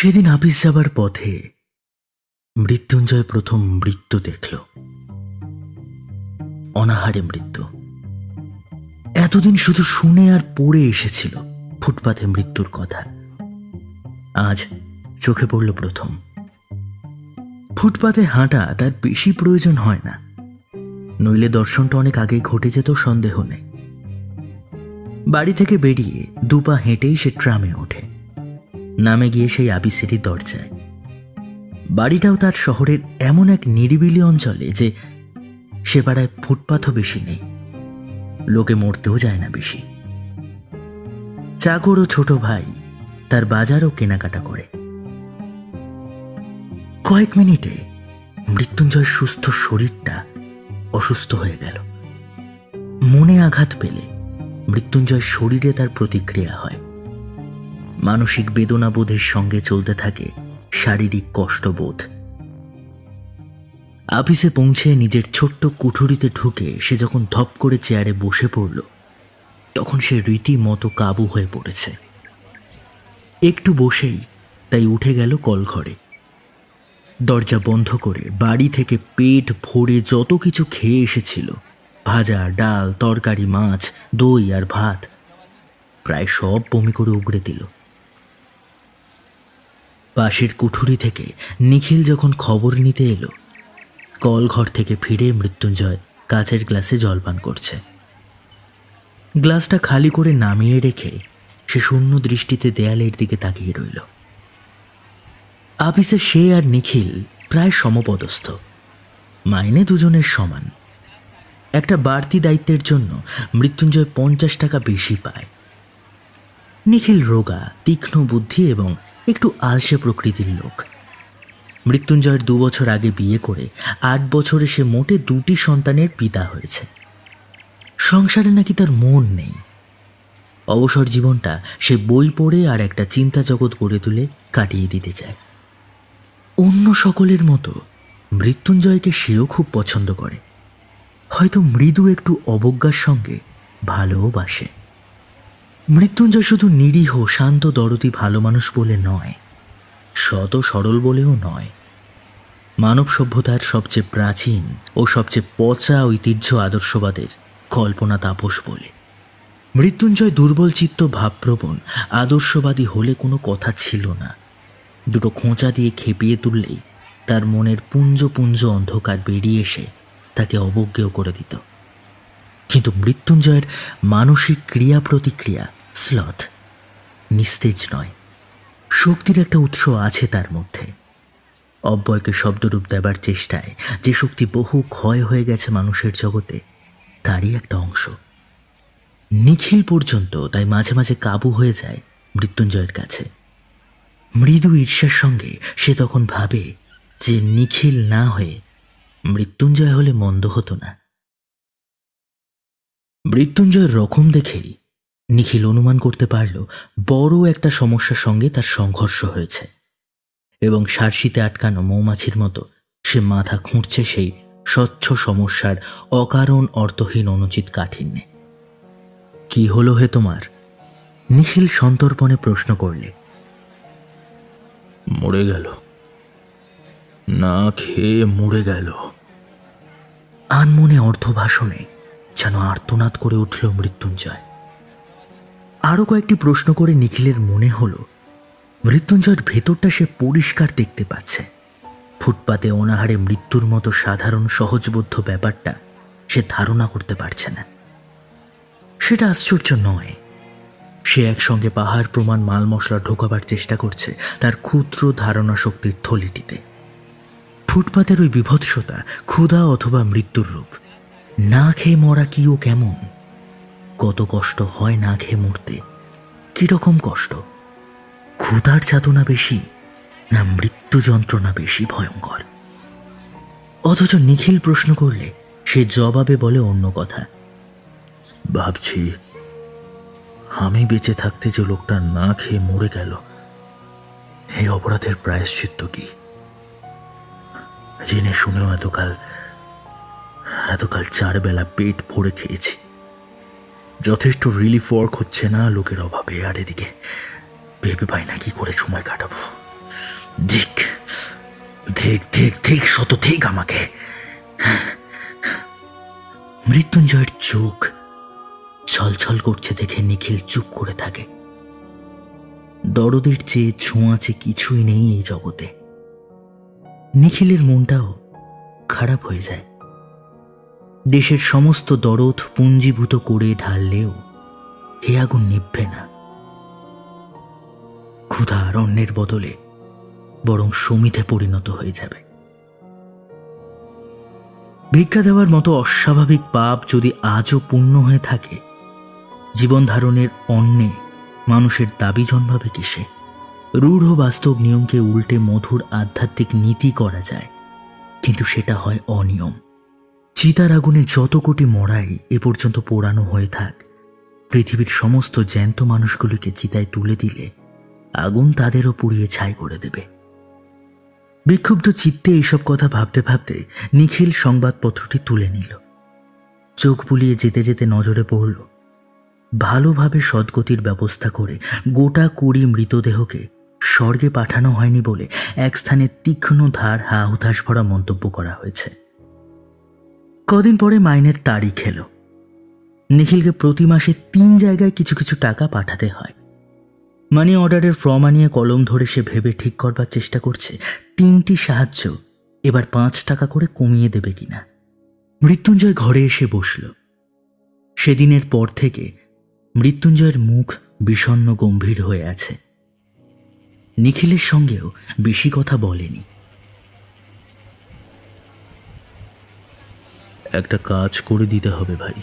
সেদিন আপিস যাবার পথে মৃত্যুঞ্জয় প্রথম মৃত্যু দেখল। অনাহারে মৃত্যু। এতদিন শুধু শুনে আর পড়ে এসেছিল ফুটপাথে মৃত্যুর কথা, আজ চোখে পড়ল প্রথম। ফুটপাথে হাঁটা তার বেশি প্রয়োজন হয় না, নইলে দর্শনটা অনেক আগেই ঘটে যেত সন্দেহ নেই। বাড়ি থেকে বেরিয়ে দুপা হেঁটেই সে ট্রামে ওঠে, নামে গিয়ে সেই আপিসেরই দরজায়। বাড়িটাও তার শহরের এমন এক নিরিবিলি অঞ্চলে যে সে পাড়ায় ফুটপাথও বেশি নেই, লোকে মরতেও যায় না বেশি। চাকর ও ছোট ভাই তার বাজারও কেনাকাটা করে। কয়েক মিনিটে মৃত্যুঞ্জয় সুস্থ শরীরটা অসুস্থ হয়ে গেল। মনে আঘাত পেলে মৃত্যুঞ্জয় শরীরে তার প্রতিক্রিয়া হয়। মানসিক বেদনাবোধের সঙ্গে চলতে থাকে শারীরিক কষ্টবোধ। আপিসে পৌঁছে নিজের ছোট্ট কুঠুরিতে ঢুকে সে যখন ধপ করে চেয়ারে বসে পড়ল, তখন সে রীতিমতো কাবু হয়ে পড়েছে। একটু বসেই তাই উঠে গেল কলঘরে। দরজা বন্ধ করে বাড়ি থেকে পেট ভরে যত কিছু খেয়ে এসেছিল, ভাজা, ডাল, তরকারি, মাছ, দই আর ভাত, প্রায় সব বমি করে উগড়ে দিল। পাশের কুঠুরি থেকে নিখিল যখন খবর নিতে এলো, কলঘর থেকে ফিরে মৃত্যুঞ্জয় কাচের গ্লাসে জলপান করছে। গ্লাসটা খালি করে নামিয়ে রেখে সে শূন্য দৃষ্টিতে দেয়ালের দিকে তাকিয়ে রইল। আপিসে সে আর নিখিল প্রায় সমপদস্থ, মাইনে দুজনের সমান। একটা বাড়তি দায়িত্বের জন্য মৃত্যুঞ্জয় 50 টাকা বেশি পায়। নিখিল রোগা, তীক্ষ্ণ বুদ্ধি এবং একটু আলসে প্রকৃতির লোক। মৃত্যুঞ্জয়ের 2 বছর আগে বিয়ে করে 8 বছরে সে মোটে 2টি সন্তানের পিতা হয়েছে। সংসারে নাকি তার মন নেই। অবসর জীবনটা সে বই পড়ে আর একটা চিন্তা জগৎ গড়ে তুলে কাটিয়ে দিতে চায়। অন্য সকলের মতো মৃত্যুঞ্জয়কে সেও খুব পছন্দ করে, হয়তো মৃদু একটু অবজ্ঞার সঙ্গে ভালোবাসে। মৃত্যুঞ্জয় শুধু নিরীহ, শান্ত, দরদি ভালো মানুষ বলে নয়, শত সরল বলেও নয়। মানব সভ্যতার সবচেয়ে প্রাচীন ও সবচেয়ে পচা ঐতিহ্য আদর্শবাদের কল্পনা তাপস বলে। মৃত্যুঞ্জয় দুর্বল চিত্ত, ভাবপ্রবণ, আদর্শবাদী হলে কোনো কথা ছিল না। দুটো খোঁচা দিয়ে খেপিয়ে তুললেই তার মনের পুঞ্জ পুঞ্জ অন্ধকার বেরিয়ে এসে তাকে অবজ্ঞেয় করে দিত। কিন্তু মৃত্যুঞ্জয়ের মানসিক ক্রিয়া প্রতিক্রিয়া স্লথ, নিস্তেজ নয়। শক্তির একটা উৎস আছে তার মধ্যে। অব্যয়কে শব্দরূপ দেবার চেষ্টায় যে শক্তি বহু ক্ষয় হয়ে গেছে মানুষের জগতে, তারই একটা অংশ। নিখিল পর্যন্ত তাই মাঝে মাঝে কাবু হয়ে যায় মৃত্যুঞ্জয়ের কাছে। মৃদু ঈর্ষার সঙ্গে সে তখন ভাবে যে নিখিল না হয়ে মৃত্যুঞ্জয় হলে মন্দ হতো না। মৃত্যুঞ্জয়ের রকম দেখেই নিখিল অনুমান করতে পারল বড় একটা সমস্যার সঙ্গে তার সংঘর্ষ হয়েছে, এবং সারশিতে আটকানো মৌমাছির মতো সে মাথা খুঁড়ছে সেই স্বচ্ছ সমস্যার অকারণ অর্থহীন অনুচিত কাঠিন্যে। কি হলো হে তোমার? নিখিল সন্তর্পণে প্রশ্ন করলে। মরে গেল, না খেয়ে মরে গেল। আনমনে অর্ধভাষণে যেন আর্তনাদ করে উঠল মৃত্যুঞ্জয়। আরো কয়েকটি প্রশ্ন করে নিখিলের মনে হলো মৃত্যুঞ্জয়ের ভেতরটা সে পরিষ্কার দেখতে পাচ্ছে। ফুটপাতে অনাহারে মৃত্যুর মতো সাধারণ সহজবোধ্য ব্যাপারটা সে ধারণা করতে পারছে না। সেটা আশ্চর্য নয়। সে একসঙ্গে পাহাড় প্রমাণ মাল মশলা ঢোকাবার চেষ্টা করছে তার ক্ষুদ্র ধারণা শক্তির থলিটিতে। ফুটপাতের ওই বিভৎসতা ক্ষুধা অথবা মৃত্যুর রূপ। না খেয়ে মরা কি ও কেমন? কত কষ্ট হয় না খেয়ে মরতে? কিরকম কষ্ট? ক্ষুধার যাতনা বেশি না মৃত্যু যন্ত্রণা বেশি ভয়ঙ্কর? অথচ নিখিল প্রশ্ন করলে সে জবাবে বলে অন্য কথা। ভাবছি আমি বেঁচে থাকতে যে লোকটা না খেয়ে মরে গেল, এই অপরাধের প্রায়শ্চিত্ত কি? জেনে শুনেও এতকাল 4 বেলা পেট ভরে খেয়েছি। যথেষ্ট রিলিফ ওয়ার্ক হচ্ছে না লোকের অভাবে, আর এদিকে ভেবে পাই না কি করে সময় কাটাবো। ঠিক ঠিক ঠিক ঠিক শত ঠিক আমাকে। মৃত্যুঞ্জয়ের চোখ ছলছল করছে দেখে নিখিল চুপ করে থাকে। দরদের চেয়ে ছোঁয়াচে কিছুই নেই এই জগতে। নিখিলের মনটাও খারাপ হয়ে যায়। দেশের সমস্ত দরদ পুঞ্জীভূত করে ঢাললেও হে আগুন নিভবে না। ক্ষুধা আর অন্যের বদলে বরং সমিধে পরিণত হয়ে যাবে। ভিক্ষা দেওয়ার মতো অস্বাভাবিক পাপ যদি আজও পূর্ণ হয়ে থাকে, জীবন ধারণের অন্যে মানুষের দাবি জন্মাবে কিসে? রূঢ় বাস্তব নিয়মকে উল্টে মধুর আধ্যাত্মিক নীতি করা যায়, কিন্তু সেটা হয় অনিয়ম। চিতার আগুনে যত কোটি মরাই এ পর্যন্ত পোড়ানো হয়ে থাক, পৃথিবীর সমস্ত জ্যান্ত মানুষগুলিকে চিতায় তুলে দিলে আগুন তাদেরও পুড়িয়ে ছাই করে দেবে। বিক্ষুব্ধ চিত্তে এইসব কথা ভাবতে ভাবতে নিখিল সংবাদপত্রটি তুলে নিল। চোখ বুলিয়ে যেতে যেতে নজরে পড়ল ভালোভাবে সদ্গতির ব্যবস্থা করে গোটা 20 মৃতদেহকে স্বর্গে পাঠানো হয়নি বলে এক স্থানে তীক্ষ্ণ ধার হা হুতাশ ভরা মন্তব্য করা হয়েছে। কদিন পরে মাইনের তারিখ এলো। নিখিলকে প্রতি মাসে 3 জায়গায় কিছু কিছু টাকা পাঠাতে হয়। মানি অর্ডারের ফর্ম আনিয়ে কলম ধরে সে ভেবে ঠিক করবার চেষ্টা করছে 3টি সাহায্য এবার 5 টাকা করে কমিয়ে দেবে কিনা। মৃত্যুঞ্জয় ঘরে এসে বসল। সেদিনের পর থেকে মৃত্যুঞ্জয়ের মুখ বিষণ্ণ গম্ভীর হয়ে আছে। নিখিলের সঙ্গেও বেশি কথা বলেনি। একটা কাজ করে দিতে হবে ভাই।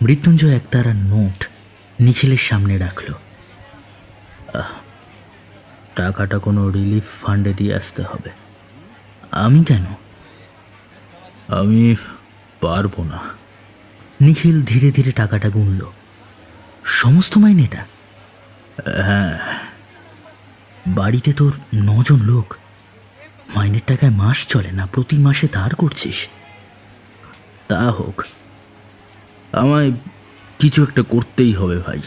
মৃত্যুঞ্জয় একতারা নোট নিখিলের সামনে রাখল। টাকাটা কোনো রিলিফ ফান্ডে দিয়ে আসতে হবে। আমি কেন? আমি পারবো না। নিখিল ধীরে ধীরে টাকাটা গুনল। সমস্ত মাইনেটা? হ্যাঁ। বাড়িতে তোর 9 জন লোক, মাইনের টাকায় মাস চলে না, প্রতি মাসে ধার করছিস। তা হোক, আমায় কিছু একটা করতেই হবে ভাই।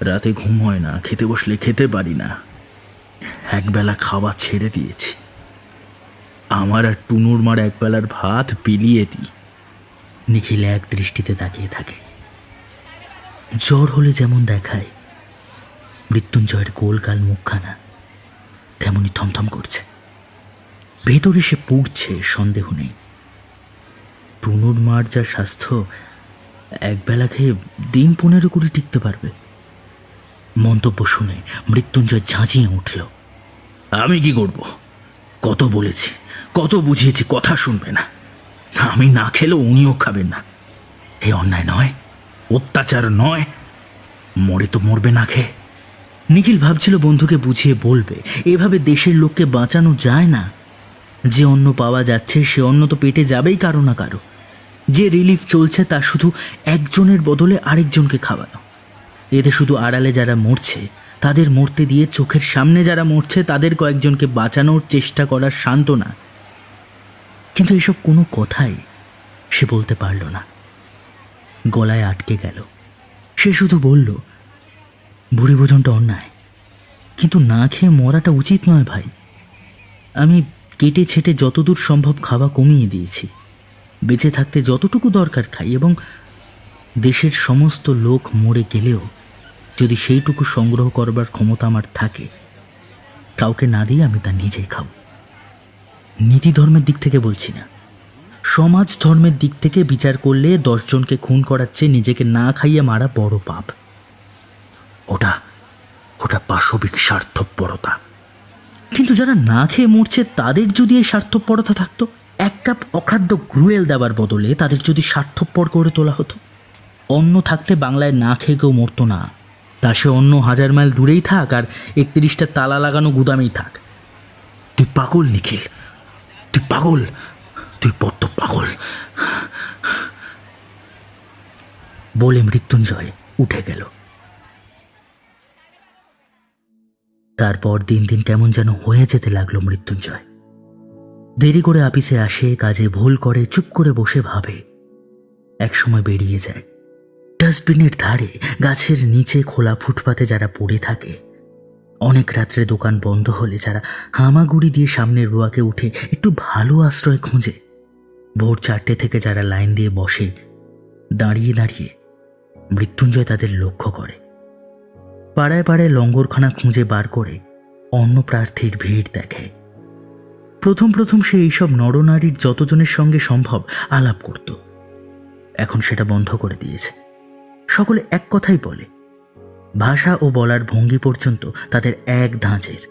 রাতে ঘুম হয় না, খেতে বসলে খেতে পারি না, একবেলা খাওয়া ছেড়ে দিয়েছি। আমার আর টুনুর মার একবেলার ভাত বিলিয়ে দিই। নিখিল এক দৃষ্টিতে তাকিয়ে থাকে। জ্বর হলে যেমন দেখায়, মৃত্যুঞ্জয়ের গোলগাল মুখখানা তেমনি থমথম করছে। ভেতরে সে পুড়ছে, সন্দেহ নেই। টুনুর মার যা স্বাস্থ্য, একবেলা খেয়ে দিন 15-20 টিকতে পারবে। মন্তব্য শুনে মৃত্যুঞ্জয় ঝাঁঝিয়ে উঠল। আমি কি করব? কত বলেছি, কত বুঝিয়েছি, কথা শুনবে না। আমি না খেলেও উনিও খাবেন না। এ অন্যায় নয়, অত্যাচার নয়। মরে তো মরবে না খেয়ে। নিখিল ভাবছিল বন্ধুকে বুঝিয়ে বলবে, এভাবে দেশের লোককে বাঁচানো যায় না। যে অন্ন পাওয়া যাচ্ছে সে অন্ন তো পেটে যাবেই কারো না কারো। যে রিলিফ চলছে তা শুধু একজনের বদলে আরেকজনকে খাওয়ানো। এতে শুধু আড়ালে যারা মরছে তাদের মরতে দিয়ে চোখের সামনে যারা মরছে তাদের কয়েকজনকে বাঁচানোর চেষ্টা করার সান্ত্বনা। কিন্তু এসব কোনো কথাই সে বলতে পারল না, গলায় আটকে গেল। সে শুধু বলল, ভুরি ভোজনটা অন্যায়, কিন্তু না খেয়ে মরাটা উচিত নয় ভাই। আমি কেটে ছেটে যতদূর সম্ভব খাওয়া কমিয়ে দিয়েছি। বেঁচে থাকতে যতটুকু দরকার খাই, এবং দেশের সমস্ত লোক মরে গেলেও যদি সেইটুকু সংগ্রহ করবার ক্ষমতা আমার থাকে, কাউকে না দিয়ে আমি তা নিজেই খাব। নীতি ধর্মের দিক থেকে বলছি না, সমাজ ধর্মের দিক থেকে বিচার করলে 10 জনকে খুন করার চেয়ে নিজেকে না খাইয়ে মারা বড় পাপ। ওটা ওটা পাশবিক স্বার্থপরতা। কিন্তু যারা না খেয়ে মরছে তাদের যদি এই স্বার্থপরতা থাকতো, 1 কাপ অখাদ্য গ্রুয়েল দেওয়ার বদলে তাদের যদি স্বার্থপর করে তোলা হতো। অন্ন থাকতে বাংলায় না খেয়ে কেউ মরতো না। তা সে অন্য 1000 মাইল দূরেই থাক আর 31টা তালা লাগানো গুদামেই থাক। তুই পাগল নিখিল, তুই পাগল, তুই বড্ড পাগল বলে মৃত্যুঞ্জয় উঠে গেল। তারপর দিন দিন কেমন যেন হয়ে যেতে লাগলো মৃত্যুঞ্জয়। দেরি করে আপিসে আসে, কাজে ভুল করে, চুপ করে বসে ভাবে। একসময় বেরিয়ে যায়। ডাস্টবিনের ধারে, গাছের নিচে, খোলা ফুটপাতে যারা পড়ে থাকে অনেক রাত্রে দোকান বন্ধ হলে যারা হামাগুড়ি দিয়ে সামনের রোয়াকে উঠে একটু ভালো আশ্রয় খুঁজে, ভোর 4টে থেকে যারা লাইন দিয়ে বসে দাঁড়িয়ে দাঁড়িয়ে, মৃত্যুঞ্জয় তাদের লক্ষ্য করে। পাড়ায় পাড়ায় লঙ্গরখানা খুঁজে বার করে অন্য প্রার্থীর ভিড় দেখে। প্রথম প্রথম সে এইসব নরনারীর যতজনের সঙ্গে সম্ভব আলাপ করত। এখন সেটা বন্ধ করে দিয়েছে। সকলে এক কথাই বলে, ভাষা ও বলার ভঙ্গি পর্যন্ত তাদের এক ধাঁচের।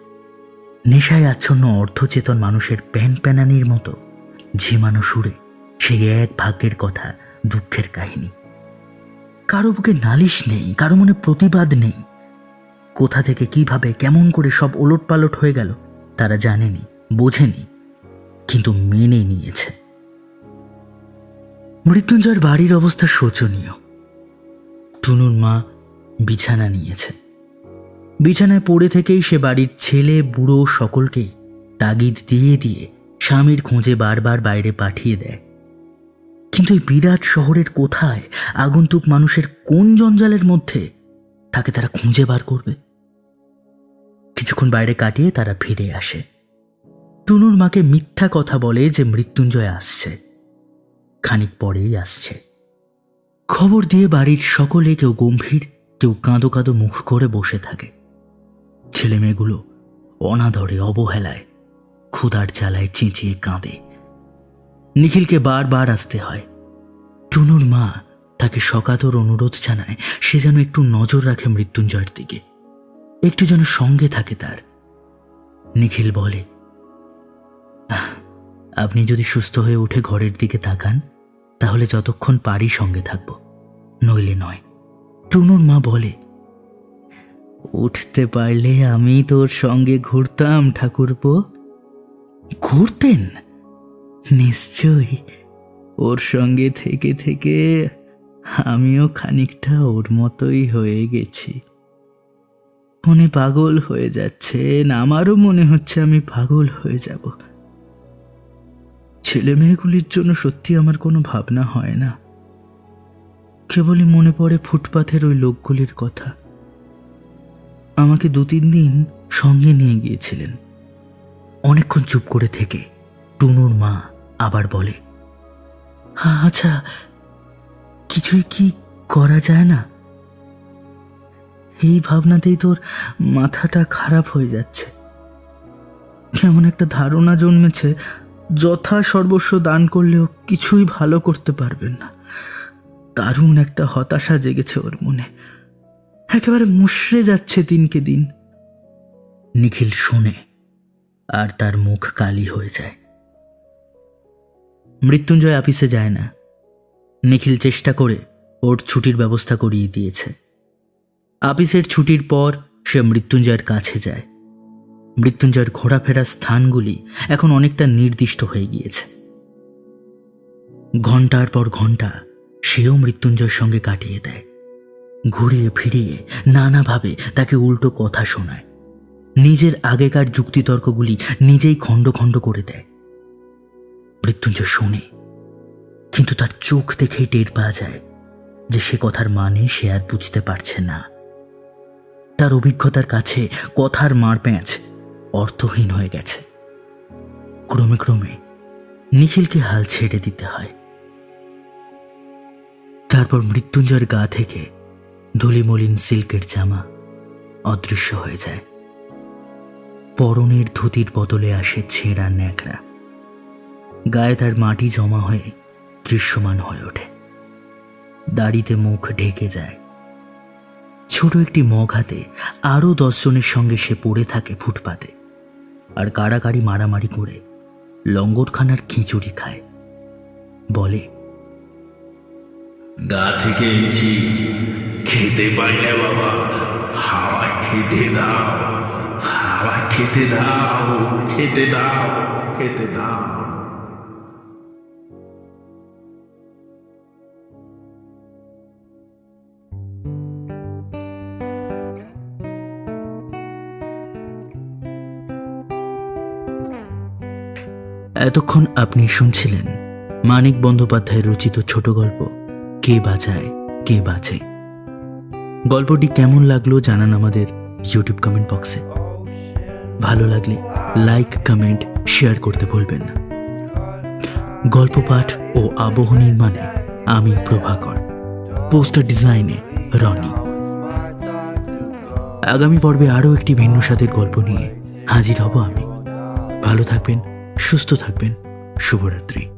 নেশায় আচ্ছন্ন অর্ধচেতন মানুষের প্যান প্যানানির মতো ঝিমানো সুরে সেই এক ভাগ্যের কথা, দুঃখের কাহিনী। কারো বুকে নালিশ নেই, কারো মনে প্রতিবাদ নেই। কোথা থেকে কিভাবে কেমন করে সব ওলটপালট হয়ে গেল তারা জানেনি, বোঝেনি, কিন্তু মেনে নিয়েছে। মৃত্যুঞ্জয়ের বাড়ির অবস্থা শোচনীয়। টুনুর মা বিছানা নিয়েছে। বিছানায় পড়ে থেকেই সে বাড়ির ছেলে বুড়ো সকলকেই তাগিদ দিয়ে দিয়ে স্বামীর খোঁজে বারবার বাইরে পাঠিয়ে দেয়। কিন্তু এই বিরাট শহরের কোথায়, আগন্তুক মানুষের কোন জঞ্জালের মধ্যে তাকে তারা খুঁজে বার করবে? কিছুক্ষণ বাইরে কাটিয়ে তারা ফিরে আসে। টুনুর মাকে মিথ্যা কথা বলে যে মৃত্যুঞ্জয় আসছে, খানিক পরেই আসছে। খবর দিয়ে বাড়ির সকলে কেউ গম্ভীর, কেউ কাঁদো কাঁদো মুখ করে বসে থাকে। ছেলেমেয়েগুলো অনাদরে, অবহেলায়, ক্ষুধার জ্বালায় চেঁচিয়ে কাঁদে। নিখিলকে বারবার আসতে হয়। টুনুর মা তাকে সকাতর অনুরোধ জানায় সে যেন একটু নজর রাখে মৃত্যুঞ্জয়ের দিকে, একটু যেন সঙ্গে থাকে তার। নিখিল বলে, আপনি যদি সুস্থ হয়ে উঠে ঘরের দিকে তাকান তাহলে যতক্ষণ পারি সঙ্গে থাকব, নইলে নয়। টুনুর মা বলে, উঠতে পারলে আমি তোর সঙ্গে ঘুরতাম ঠাকুরপো। ঘুরতেন? নিশ্চয়ই। ওর সঙ্গে থেকে থেকে আমিও খানিকটা ওর মতোই হয়ে গেছি। উনি পাগল হয়ে যাচ্ছেন, আমারও মনে হচ্ছে আমি পাগল হয়ে যাব। ছেলে মেয়েগুলির জন্য সত্যি আমার কোনো ভাবনা হয় না। কেবলই মনে পড়ে ফুটপাথের ওই লোকগুলির কথা। আমাকে 2-3 দিন সঙ্গে নিয়ে গিয়েছিলেন। অনেকক্ষণ চুপ করে থেকে টুনুর মা আবার বলে, আচ্ছা, কিছুই কি করা যায় না? এই ভাবনাতেই তোর মাথাটা খারাপ হয়ে যাচ্ছে। কেমন একটা ধারণা জন্মেছে যথা সর্বস্ব দান করলেও কিছুই ভালো করতে পারবেন না। দারুণ একটা হতাশা জেগেছে ওর মনে, একেবারে মুষড়ে যাচ্ছে দিনকে দিন। নিখিল শোনে আর তার মুখ কালি হয়ে যায়। মৃত্যুঞ্জয় অফিসে যায় না। নিখিল চেষ্টা করে ওর ছুটির ব্যবস্থা করিয়ে দিয়েছে। অফিসের ছুটির পর সে মৃত্যুঞ্জয়ের কাছে যায়। মৃত্যুঞ্জয়ের ঘোরাফেরার স্থানগুলি এখন অনেকটা নির্দিষ্ট হয়ে গিয়েছে। ঘন্টার পর ঘন্টা সেও মৃত্যুঞ্জয়ের সঙ্গে কাটিয়ে দেয়। ঘুরিয়ে ফিরিয়ে নানাভাবে তাকে উল্টো কথা শোনায়। নিজের আগেকার যুক্তিতর্কগুলি নিজেই খণ্ড খণ্ড করে দেয়। মৃত্যুঞ্জয় শোনে, কিন্তু তার চোখ দেখেই টের পাওয়া যায় যে সে কথার মানে সে আর বুঝতে পারছে না। তার অভিজ্ঞতার কাছে কথার মারপ্যাঁচ অর্থহীন হয়ে গেছে। ক্রমে ক্রমে নিখিলকে হাল ছেড়ে দিতে হয়। তারপর মৃত্যুঞ্জয়ের গা থেকে ধুলিমলিন সিল্কের জামা অদৃশ্য হয়ে যায়। পরনের ধুতির বদলে আসে ছেঁড়া ন্যাকড়া। গায়ে তার মাটি জমা হয়ে দৃশ্যমান হয়ে ওঠে। দাড়িতে মুখ ঢেকে যায়। ছোট একটি মগ হাতে আরও 10 জনের সঙ্গে সে পড়ে থাকে ফুটপাতে, আর কাড়াকাড়ি মারামারি করে লঙ্গরখানার খিচুড়ি খায়। বলে, গা থেকে এসেছি, খেতে পারলে বাবা, হাওয়া খেতে দাও, হাওয়া খেতে দাও, খেতে দাও, খেতে দাও। এতক্ষণ আপনি শুনছিলেন মানিক বন্দ্যোপাধ্যায়ের রচিত ছোট গল্প কে বাঁচায় কে বাঁচে। গল্পটি কেমন লাগলো জানান আমাদের ইউটিউব কমেন্ট বক্সে। ভালো লাগলে লাইক, কমেন্ট, শেয়ার করতে ভুলবেন না। গল্প পাঠ ও আবহ নির্মাণে আমি প্রভাকর, পোস্টার ডিজাইনে রনি। আগামী পর্বে আরও একটি ভিন্ন স্বাদের গল্প নিয়ে হাজির হব আমি। ভালো থাকবেন, সুস্থ থাকবেন। শুভরাত্রি।